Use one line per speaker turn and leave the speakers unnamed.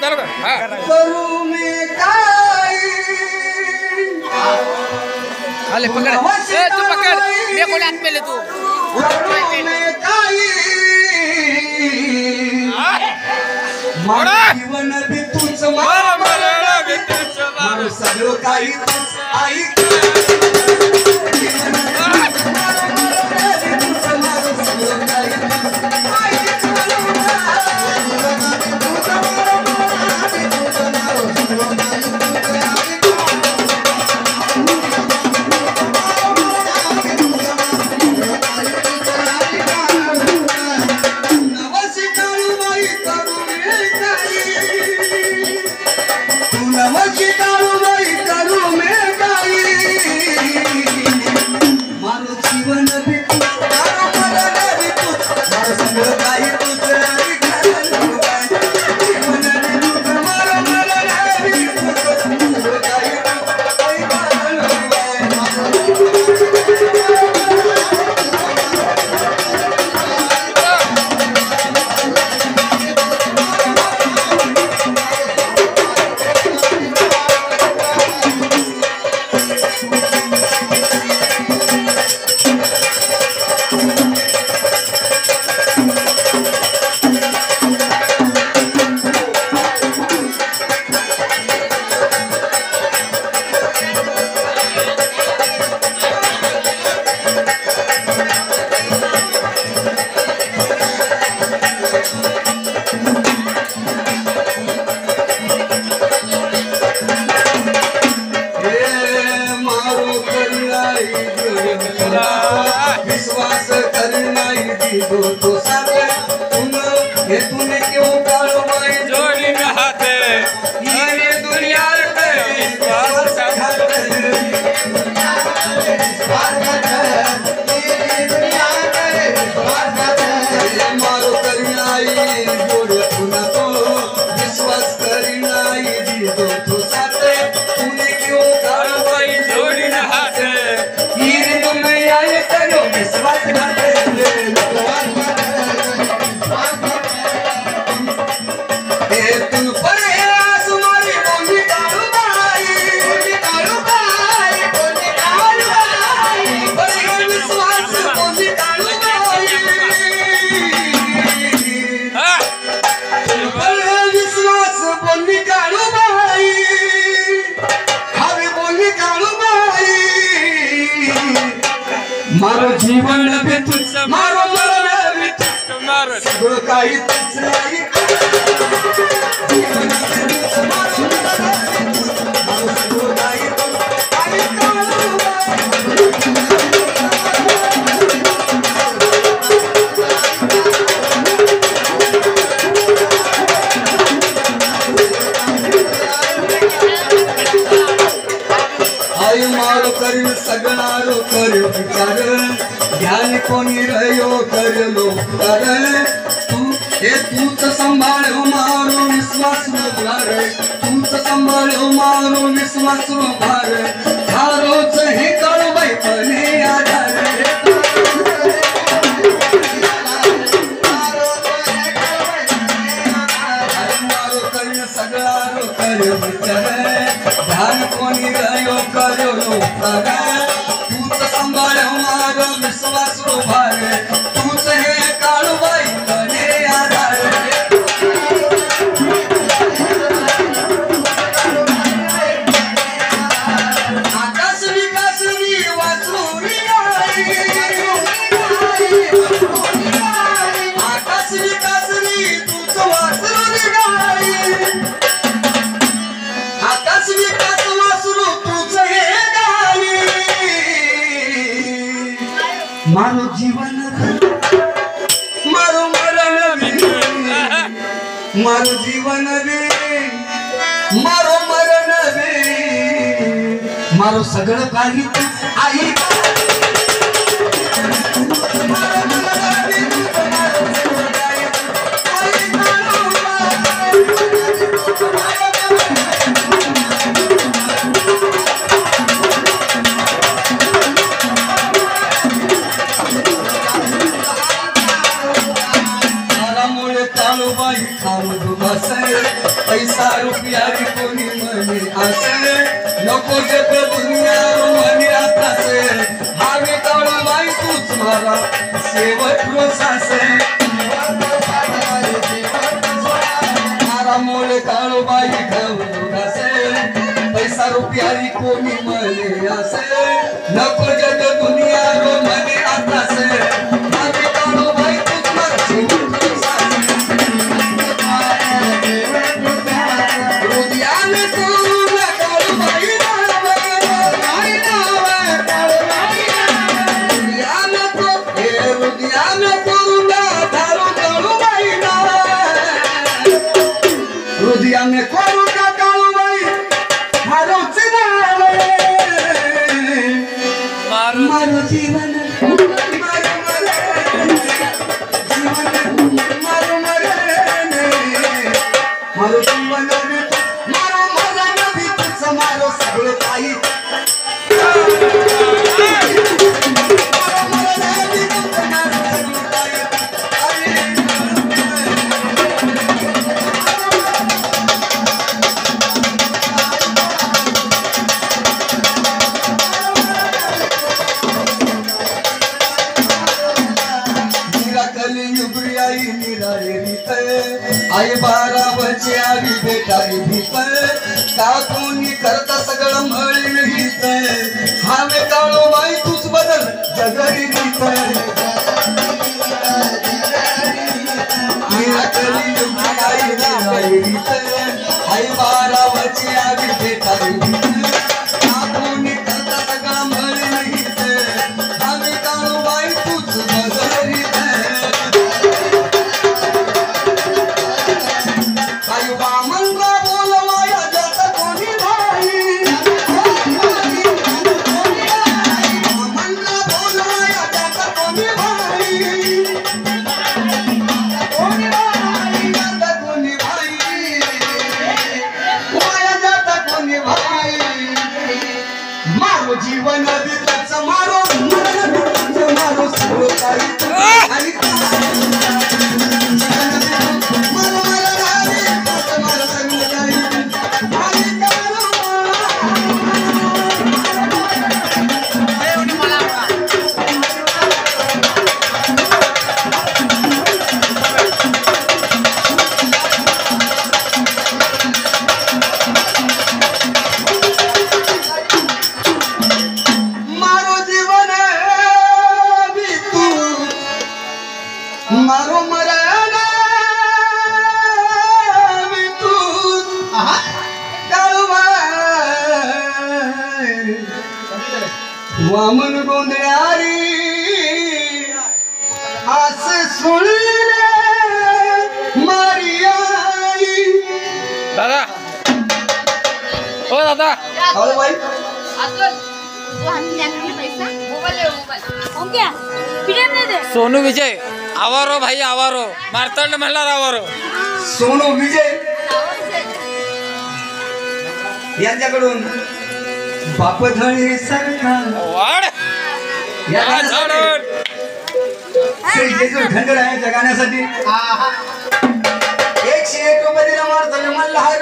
करू में काय
अरे पकड़ ए तू पकड़ मेरे को हाथ में ले तू
करू में काय माझं जीवन बी तूच मरण बी तूच माझं सगळं काही तूच ऐक विश्वास करनाई दीदो तो साथे तुम ये तूने क्यों कालो माई जोड़ी में हाथे ये दुनिया पे विश्वास करते मारो करनाई जोड़ी तूने तो विश्वास करनाई दीदो तो साथे तूने क्यों कालो माई जोड़ी में हाथे ये दुनिया करो विश्वास करते मारो जीवन भी तुझ मारो मरण भी तुझ मारो सगळं काही तुझ मारो करियो सगळारो करियो विचार ध्यान कोणी रह्यो करलो कर तू हे तूच संभाळो मारो विश्वास भार तूच संभाळो मारो विश्वास भार थारोच हे कळो बाई पणे आधार मारो करियो सगळारो करियो विचार ध्यान कोणी रह्यो करियो लोकर तूच संभाळो मारो विश्वास भार तूच हे काळूबाई पणे आधार आकाश विकासनी वाचुरी आकाश विकासनी तूच वाचुरी आकाश विकास वासरू तुझ हे गाणी मारो जीवन मारो मरण मारो जीवन रे मारो मरण रे मारो सगळं काही आई काळूबाई नाम दुभासे पैसा रुपया कोणी म्हणे असे नको जग दुनिया म्हणे आतासे हावे काळू बाई तूच मारा शेवट रोसासे मारा मोल काळू बाई घासे पैसा रुपया कोणी म्हणे असे नको जग दुनिया म्हणे आतासे हावे काळू बाई तूच मारा शेवट मारो जीवन मारो जीवन मारो मरण भी तुझ मारो सगळं काही आई 12 बचे आवी बेटाई भीत का कोणी करता सगळं मळीन हित हावे काळो बाई तूच बदल जगरी गीत आई 12 बचे आवी बेटाई भीत का कोणी करता सगळं मळीन हित हावे काळो बाई तूच बदल जीवन दिलच मारो मारो सगळं काही आणि मारो मरण तू वामन गोंधळारी आस सुनले मारी आई
दादा ओ दादा
आओ भाई
सोनू विजय आवारो भाई आवारो मारतंड मल्हार आवारो
सोनू विजय यांच्याकडून बापधणी सरकार
वाड
या श्री जेजूर खंडर आहे गाण्यासाठी 101 रुपये दिला मारतंड मल्हार